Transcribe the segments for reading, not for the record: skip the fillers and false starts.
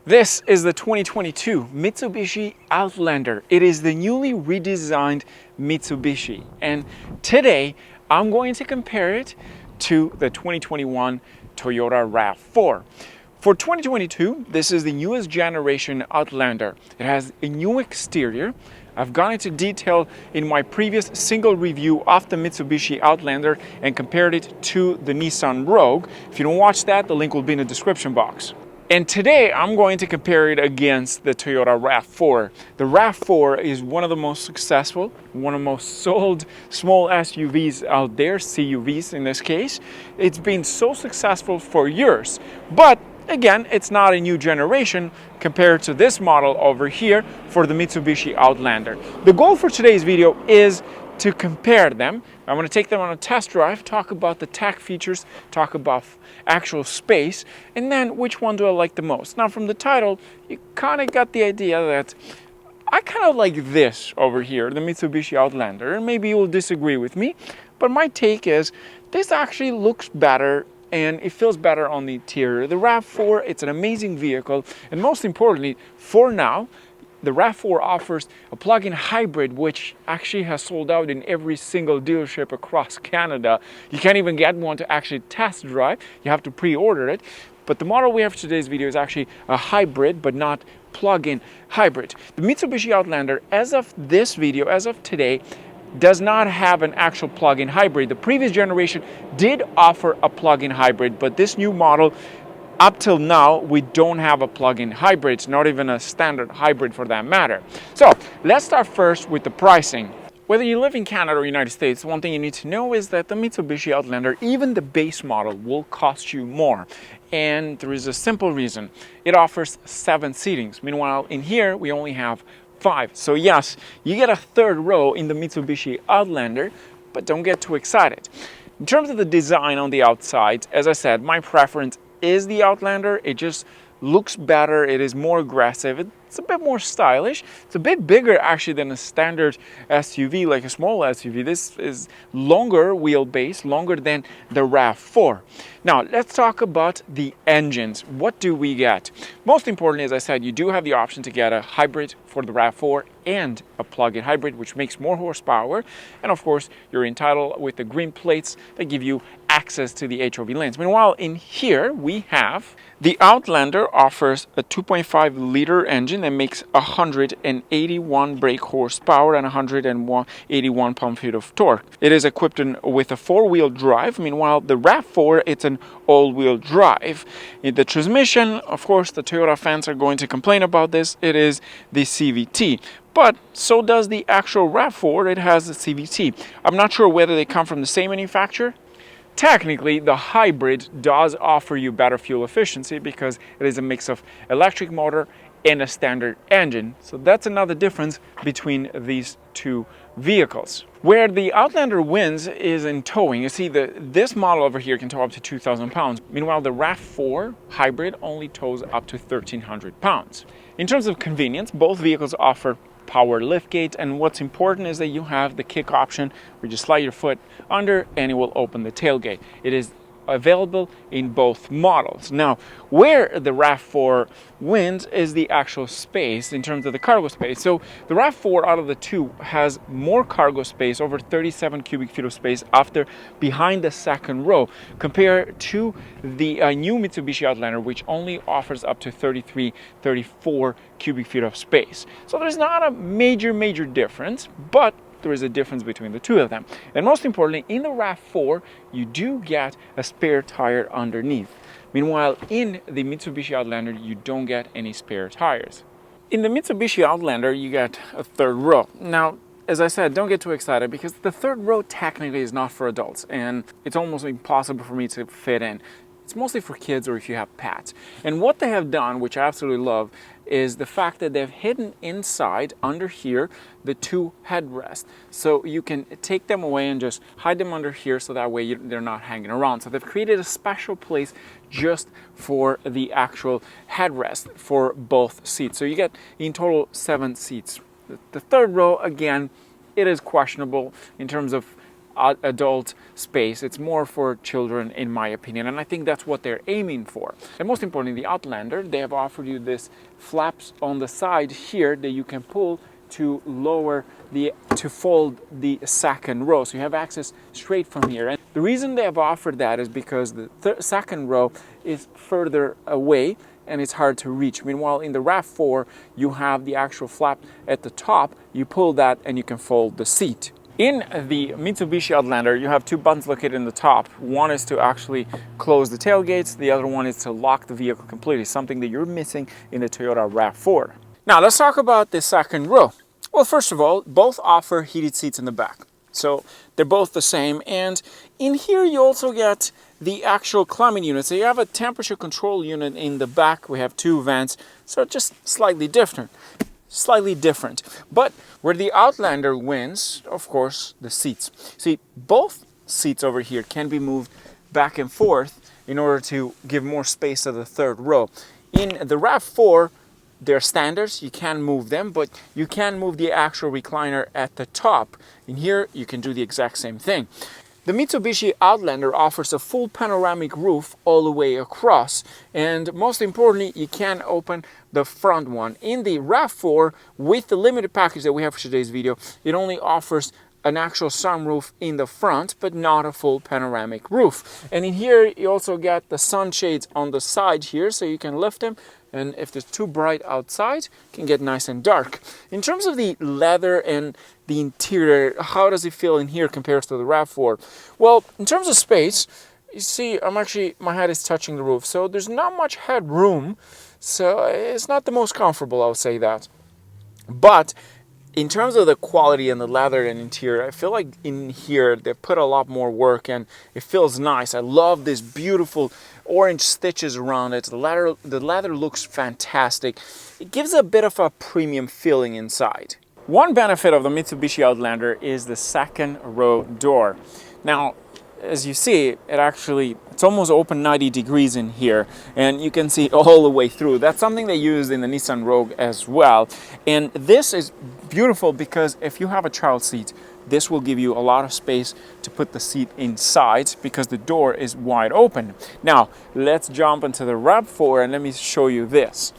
This is the 2022 Mitsubishi Outlander. It is the newly redesigned Mitsubishi, and today I'm going to compare it to the 2021 Toyota RAV4. For 2022, this is the newest generation Outlander. It has a new exterior. I've gone into detail in my previous single review of the Mitsubishi Outlander and compared it to the Nissan Rogue. If you don't watch that, the link will be in the description box. And today I'm going to compare it against the Toyota RAV4. The RAV4 is one of the most successful, one of the most sold small SUVs out there, CUVs in this case. It's been so successful for years, but again, it's not a new generation compared to this model over here for the Mitsubishi Outlander. The goal for today's video is to compare them. I'm going to take them on a test drive, talk about the tech features, talk about actual space, and then which one do I like the most. Now from the title, you kind of got the idea that I kind of like this over here, the Mitsubishi Outlander, and maybe you'll disagree with me, but my take is this actually looks better and it feels better on the interior. The RAV4, it's an amazing vehicle, and most importantly, for now, the RAV4 offers a plug-in hybrid, which actually has sold out in every single dealership across Canada. You can't even get one to actually test drive. You have to pre-order it. But the model we have for today's video is actually a hybrid, but not plug-in hybrid. The Mitsubishi Outlander, as of this video, as of today, does not have an actual plug-in hybrid. The previous generation did offer a plug-in hybrid, but this new model, up till now, we don't have a plug-in hybrid. It's not even a standard hybrid for that matter. So let's start first with the pricing. Whether you live in Canada or United States, one thing you need to know is that the Mitsubishi Outlander, even the base model, will cost you more. And there is a simple reason. It offers 7 seatings. Meanwhile, in here, we only have 5. So yes, you get a third row in the Mitsubishi Outlander, but don't get too excited. In terms of the design on the outside, as I said, my preference is the Outlander. It just looks better. It is more aggressive. It's a bit more stylish. It's a bit bigger actually than a standard SUV, like a small SUV. This is longer wheelbase, longer than the RAV4. Now let's talk about the engines. What do we get? Most importantly, as I said, you do have the option to get a hybrid for the RAV4 and a plug-in hybrid, which makes more horsepower. And of course, you're entitled with the green plates that give you access to the HOV lanes. Meanwhile, in here we have the Outlander offers a 2.5 liter engine that makes 181 brake horsepower and 181 pound-feet of torque. It is equipped with a 4-wheel drive. Meanwhile, the RAV4, it's an all-wheel drive. In the transmission, of course, the Toyota fans are going to complain about this. It is the CVT. But so does the actual RAV4. It has a CVT. I'm not sure whether they come from the same manufacturer. Technically, the hybrid does offer you better fuel efficiency because it is a mix of electric motor and a standard engine. So that's another difference between these two vehicles. Where the Outlander wins is in towing. You see, this model over here can tow up to 2,000 pounds. Meanwhile, the RAV4 hybrid only tows up to 1,300 pounds. In terms of convenience, both vehicles offer power liftgate, and what's important is that you have the kick option where you slide your foot under and it will open the tailgate. It is available in both models. Now, where the RAV4 wins is the actual space in terms of the cargo space. So the RAV4 out of the two has more cargo space, over 37 cubic feet of space behind the second row, compared to the new Mitsubishi Outlander, which only offers up to 34 cubic feet of space. So there's not a major difference, but there is a difference between the two of them. And most importantly, in the RAV4, you do get a spare tire underneath. Meanwhile, in the Mitsubishi Outlander, you don't get any spare tires. In the Mitsubishi Outlander, you get a third row. Now, as I said, don't get too excited because the third row technically is not for adults and it's almost impossible for me to fit in. It's mostly for kids or if you have pets. And what they have done, which I absolutely love, is the fact that they've hidden inside, under here, the 2 headrests. So you can take them away and just hide them under here so that way they're not hanging around. So they've created a special place just for the actual headrest for both seats. So you get in total 7 seats. The third row, again, it is questionable in terms of adult space. It's more for children, in my opinion, and I think that's what they're aiming for. And most importantly, the Outlander, they have offered you this flaps on the side here that you can pull to fold the second row, so you have access straight from here. And the reason they have offered that is because the second row is further away and it's hard to reach. Meanwhile, in the RAV4, you have the actual flap at the top. You pull that and you can fold the seat. In the Mitsubishi Outlander, you have two buttons located in the top. One is to actually close the tailgates. The other one is to lock the vehicle completely, something that you're missing in the Toyota RAV4. Now, let's talk about the second row. Well, first of all, both offer heated seats in the back. So they're both the same. And in here, you also get the actual climate unit. So you have a temperature control unit in the back. We have two vents, so just slightly different. But where the Outlander wins, of course, the seats. See, both seats over here can be moved back and forth in order to give more space to the third row. In the RAV4, they're standards, you can move them, but you can move the actual recliner at the top. In here, you can do the exact same thing. The Mitsubishi Outlander offers a full panoramic roof all the way across, and most importantly, you can open the front one. In the RAV4, with the limited package that we have for today's video, it only offers an actual sunroof in the front, but not a full panoramic roof. And in here, you also get the sunshades on the side here, so you can lift them, and if it's too bright outside, it can get nice and dark. In terms of the leather and the interior, how does it feel in here compared to the RAV4? Well, in terms of space, you see, my head is touching the roof, so there's not much headroom, so it's not the most comfortable, I'll say that. But in terms of the quality and the leather and interior, I feel like in here they put a lot more work and it feels nice. I love this beautiful orange stitches around it. The leather looks fantastic. It gives a bit of a premium feeling inside. One benefit of the Mitsubishi Outlander is the second row door. Now, as you see, it's almost open 90 degrees in here, and you can see all the way through. That's something they used in the Nissan Rogue as well. And this is beautiful because if you have a child seat, this will give you a lot of space to put the seat inside because the door is wide open. Now, let's jump into the RAV4 and let me show you this.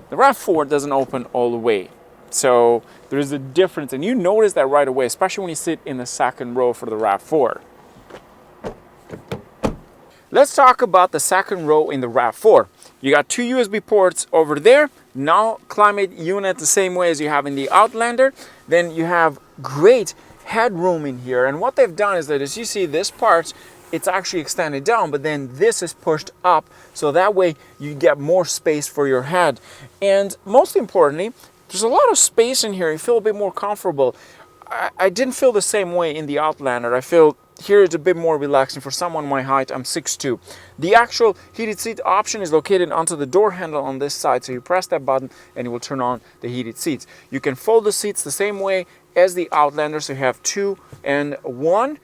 The RAV4 doesn't open all the way. So there's a difference, and you notice that right away, especially when you sit in the second row for the RAV4. Let's talk about the second row in the RAV4. You got two USB ports over there. Now climate unit the same way as you have in the Outlander. Then you have great headroom in here. And what they've done is that, as you see, this part, it's actually extended down, but then this is pushed up. So that way you get more space for your head. And most importantly, there's a lot of space in here. You feel a bit more comfortable. I didn't feel the same way in the Outlander. I feel here it's a bit more relaxing for someone my height. I'm 6'2". The actual heated seat option is located onto the door handle on this side. So you press that button and it will turn on the heated seats. You can fold the seats the same way as the Outlander. So you have 2 and 1.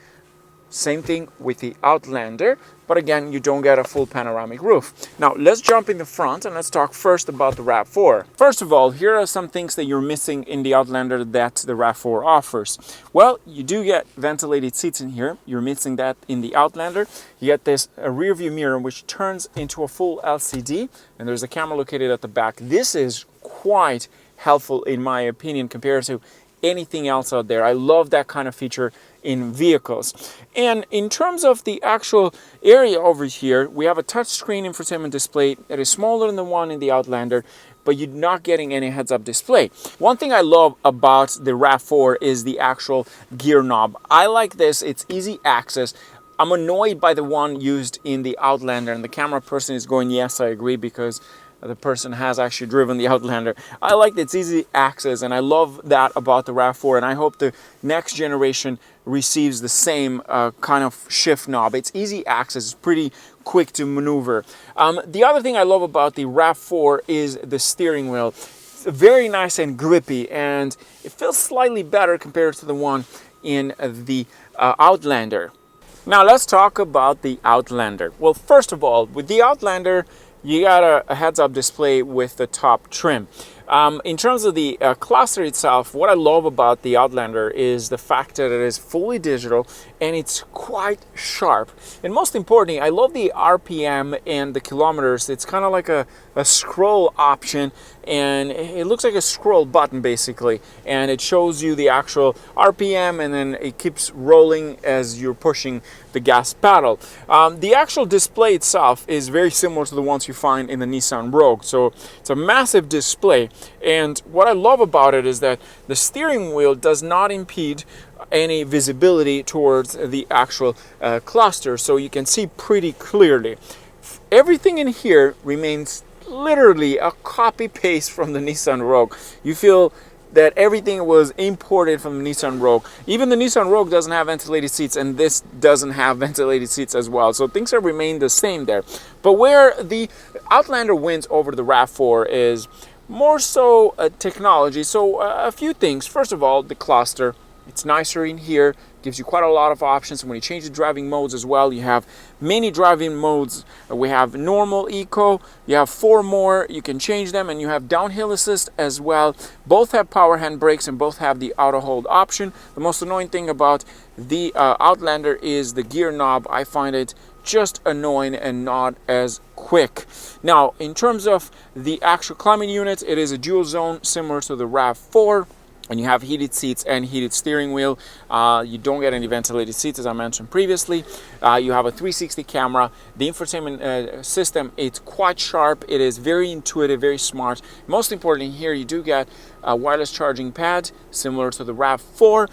Same thing with the Outlander, but again, you don't get a full panoramic roof. Now, let's jump in the front and let's talk first about the RAV4. First of all, here are some things that you're missing in the Outlander that the RAV4 offers. Well, you do get ventilated seats in here. You're missing that in the Outlander. You get this rear view mirror, which turns into a full LCD, and there's a camera located at the back. This is quite helpful, in my opinion, compared to anything else out there. I love that kind of feature in vehicles. And in terms of the actual area over here, we have a touchscreen infotainment display that is smaller than the one in the Outlander, but you're not getting any heads-up display. One thing I love about the RAV4 is the actual gear knob. I like this. It's easy access. I'm annoyed by the one used in the Outlander, and the camera person is going, yes, I agree, because the person has actually driven the Outlander. I like that it's easy access, and I love that about the RAV4, and I hope the next generation receives the same kind of shift knob. It's easy access, it's pretty quick to maneuver. The other thing I love about the RAV4 is the steering wheel. It's very nice and grippy, and it feels slightly better compared to the one in the Outlander. Now let's talk about the Outlander. Well, first of all, with the Outlander, you got a heads-up display with the top trim. In terms of the cluster itself, what I love about the Outlander is the fact that it is fully digital and it's quite sharp. And most importantly, I love the RPM and the kilometers. It's kind of like a scroll option, and it looks like a scroll button basically, and it shows you the actual RPM, and then it keeps rolling as you're pushing the gas pedal. The actual display itself is very similar to the ones you find in the Nissan Rogue, so it's a massive display. And what I love about it is that the steering wheel does not impede any visibility towards the actual cluster, so you can see pretty clearly. Everything in here remains literally a copy paste from the Nissan Rogue. You feel that everything was imported from the Nissan Rogue. Even the Nissan Rogue doesn't have ventilated seats, and this doesn't have ventilated seats as well. So things have remained the same there. But where the Outlander wins over the RAV4 is more so technology. So a few things. First of all, the cluster. It's nicer in here, gives you quite a lot of options. And when you change the driving modes as well, you have many driving modes. We have normal, eco, you have 4 more, you can change them, and you have downhill assist as well. Both have power hand brakes and both have the auto hold option. The most annoying thing about the Outlander is the gear knob. I find it just annoying and not as quick. Now, in terms of the actual climbing unit, it is a dual zone similar to the RAV4. And you have heated seats and heated steering wheel. You don't get any ventilated seats, as I mentioned previously. You have a 360 camera. The infotainment system, it's quite sharp. It is very intuitive, very smart. Most importantly, here you do get a wireless charging pad, similar to the RAV4.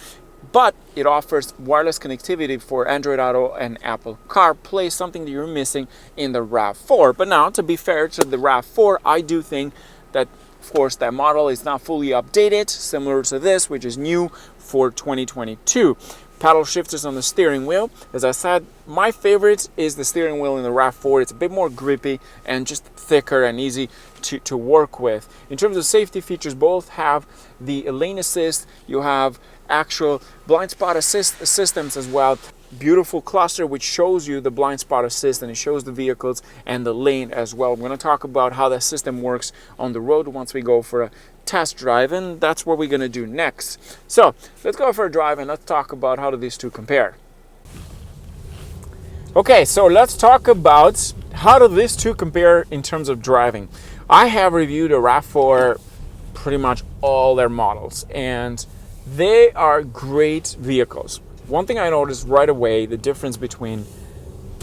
But it offers wireless connectivity for Android Auto and Apple CarPlay, something that you're missing in the RAV4. But now, to be fair to the RAV4, I do think that, of course, that model is not fully updated, similar to this, which is new for 2022. Paddle shifters on the steering wheel. As I said, my favorite is the steering wheel in the RAV4. It's a bit more grippy and just thicker and easy to work with. In terms of safety features, both have the lane assist. You have actual blind spot assist systems as well. Beautiful cluster which shows you the blind spot assist, and it shows the vehicles and the lane as well. We're going to talk about how that system works on the road once we go for a test drive, and that's what we're going to do next. So let's go for a drive and let's talk about how do these two compare. Okay, so let's talk about how do these two compare in terms of driving. I have reviewed a RAV4, pretty much all their models, and they are great vehicles. One thing I noticed right away, the difference between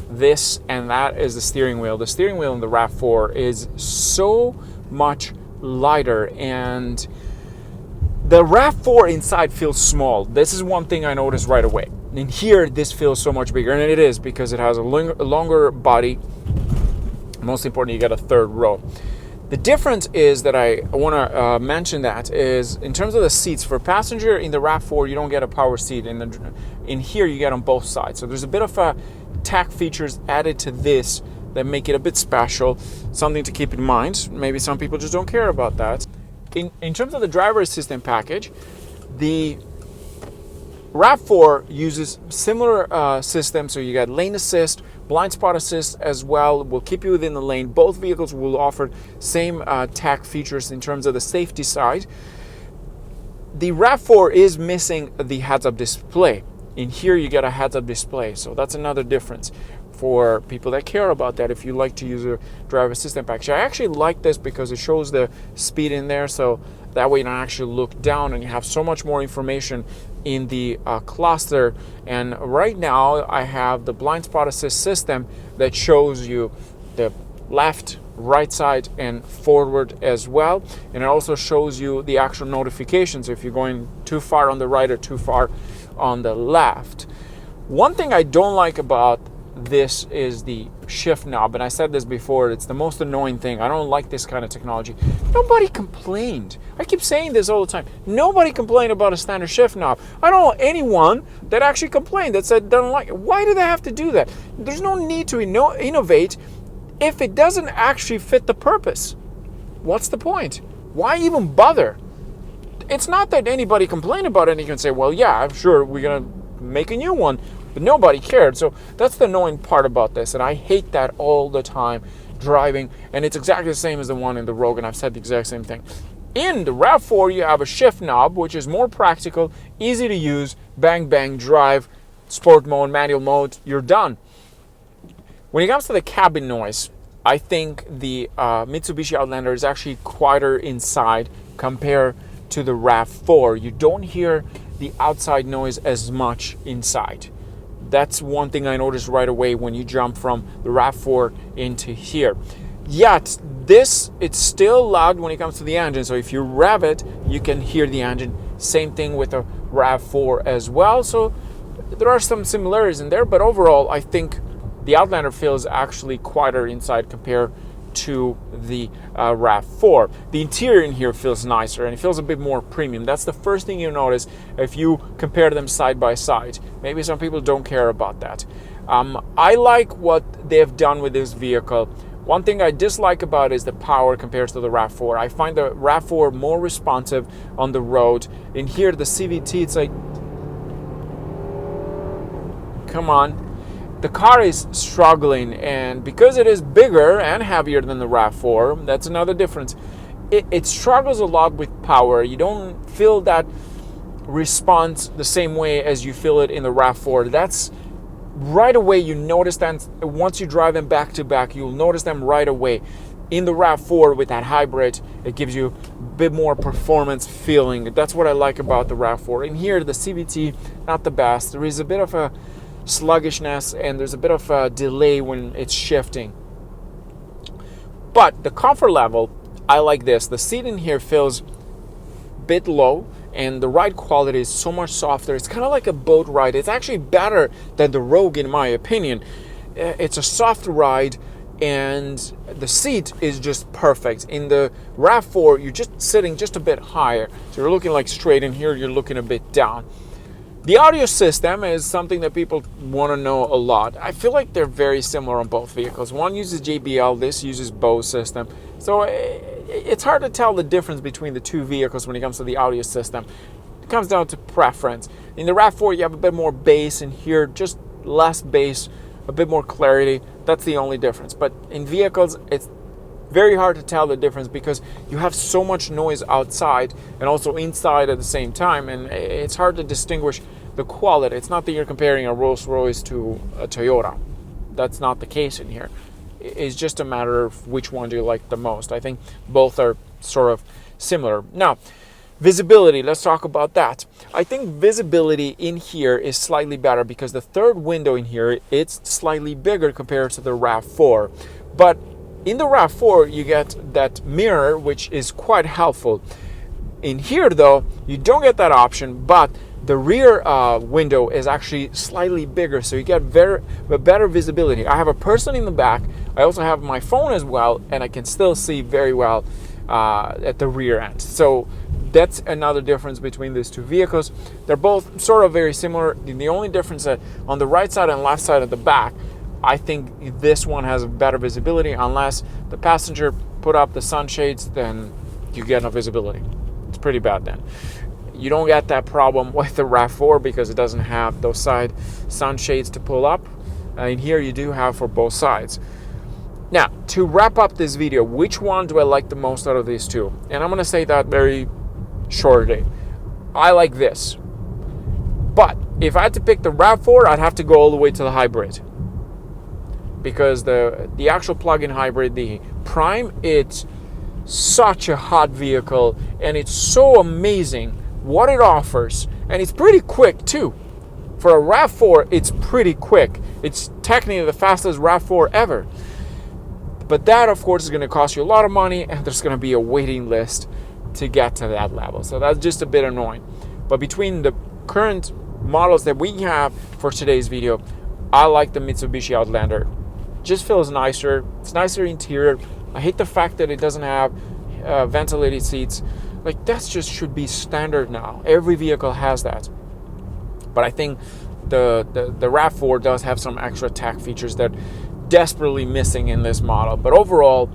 this and that is the steering wheel. The steering wheel in the RAV4 is so much lighter, and the RAV4 inside feels small. This is one thing I noticed right away. In here, this feels so much bigger, and it is because it has a longer body. Most importantly, you get a third row. The difference is that I want to mention that is in terms of the seats. For passenger in the RAV4, you don't get a power seat. In here, you get on both sides. So there's a bit of a tech features added to this that make it a bit special. Something to keep in mind. Maybe some people just don't care about that. In terms of the driver assistant package, the RAV4 uses similar systems. So you got lane assist, blind spot assist as well, will keep you within the lane. Both vehicles will offer same tech features in terms of the safety side. The RAV4 is missing the heads-up display. In here you get a heads-up display, so that's another difference for people that care about that if you like to use a driver assistant package. I actually like this because it shows the speed in there, so that way you don't actually look down and you have so much more information in the cluster. And right now I have the blind spot assist system that shows you the left, right side, and forward as well, and it also shows you the actual notifications if you're going too far on the right or too far on the left. One thing I don't like about this is the shift knob, and I said this before, it's the most annoying thing. I don't like this kind of technology. Nobody complained. I keep saying this all the time. Nobody complained about a standard shift knob. I don't know anyone that actually complained, that said don't like it. Why do they have to do that? There's no need to innovate if it doesn't actually fit the purpose. What's the point? Why even bother? It's not that anybody complained about it and you can say, well, yeah, I'm sure we're gonna make a new one, but nobody cared. So that's the annoying part about this, and I hate that all the time driving, and it's exactly the same as the one in the Rogue, and I've said the exact same thing. In the RAV4, you have a shift knob, which is more practical, easy to use, bang, bang, drive, sport mode, manual mode, you're done. When it comes to the cabin noise, I think the Mitsubishi Outlander is actually quieter inside compared to the RAV4. You don't hear the outside noise as much inside. That's one thing I noticed right away when you jump from the RAV4 into here. Yet, it's still loud when it comes to the engine. So if you rev it, you can hear the engine. Same thing with the RAV4 as well. So there are some similarities in there, but overall, I think the Outlander feels actually quieter inside compared to the RAV4. The interior in here feels nicer and it feels a bit more premium. That's the first thing you notice if you compare them side by side. Maybe some people don't care about that. I like what they've done with this vehicle. One thing I dislike about it is the power compared to the RAV4. I find the RAV4 more responsive on the road. In here, the CVT, it's like, come on. The car is struggling, and because it is bigger and heavier than the RAV4, that's another difference. It struggles a lot with power. You don't feel that response the same way as you feel it in the RAV4. That's right away, you notice that once you drive them back to back, you'll notice them right away. In the RAV4 with that hybrid, it gives you a bit more performance feeling. That's what I like about the RAV4. In here, the CVT, not the best. There is a bit of a sluggishness and there's a bit of a delay when it's shifting. But the comfort level, I like this. The seat in here feels a bit low and the ride quality is so much softer. It's kind of like a boat ride. It's actually better than the Rogue in my opinion. It's a soft ride and the seat is just perfect. In the RAV4, you're just sitting just a bit higher. So you're looking like straight, in here you're looking a bit down. The audio system is something that people want to know a lot. I feel like they're very similar on both vehicles. One uses JBL, this uses Bose system. So it's hard to tell the difference between the two vehicles when it comes to the audio system. It comes down to preference. In the RAV4, you have a bit more bass. In here, just less bass, a bit more clarity. That's the only difference. But in vehicles, it's very hard to tell the difference because you have so much noise outside and also inside at the same time, and it's hard to distinguish the quality. It's not that you're comparing a Rolls-Royce to a Toyota. That's not the case in here. It's just a matter of which one do you like the most. I think both are sort of similar. Now, visibility, let's talk about that. I think visibility in here is slightly better because the third window in here, it's slightly bigger compared to the RAV4. But in the RAV4, you get that mirror, which is quite helpful. In here, though, you don't get that option, but the rear window is actually slightly bigger, so you get better visibility. I have a person in the back. I also have my phone as well, and I can still see very well at the rear end. So that's another difference between these two vehicles. They're both sort of very similar. The only difference that on the right side and left side of the back, I think this one has better visibility. Unless the passenger put up the sunshades, then you get no visibility. It's pretty bad then. You don't get that problem with the RAV4 because it doesn't have those side sunshades to pull up. In here you do have for both sides. Now, to wrap up this video, which one do I like the most out of these two? And I'm going to say that very shortly. I like this. But if I had to pick the RAV4, I'd have to go all the way to the hybrid. Because the actual plug-in hybrid, the Prime, it's such a hot vehicle and it's so amazing what it offers, and it's pretty quick too. For a RAV4, it's pretty quick. It's technically the fastest RAV4 ever. But that, of course, is going to cost you a lot of money, and there's going to be a waiting list to get to that level. So that's just a bit annoying. But between the current models that we have for today's video, I like the Mitsubishi Outlander. Just feels nicer. It's nicer interior. I hate the fact that it doesn't have ventilated seats. Like, that just should be standard now. Every vehicle has that. But I think the RAV4 does have some extra tech features that desperately missing in this model. But overall,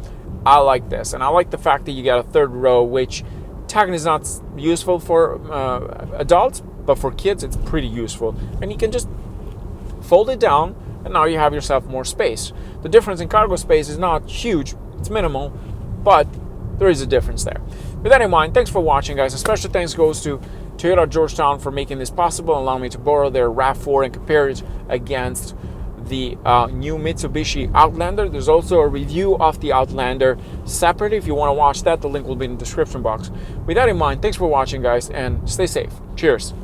I like this. And I like the fact that you got a third row, which technically is not useful for adults, but for kids, it's pretty useful. And you can just fold it down, and now you have yourself more space. The difference in cargo space is not huge. It's minimal, but there is a difference there. With that in mind, thanks for watching, guys. A special thanks goes to Toyota Georgetown for making this possible, allowing me to borrow their RAV4 and compare it against the new Mitsubishi Outlander. There's also a review of the Outlander separately. If you want to watch that, the link will be in the description box. With that in mind, thanks for watching, guys, and stay safe. Cheers.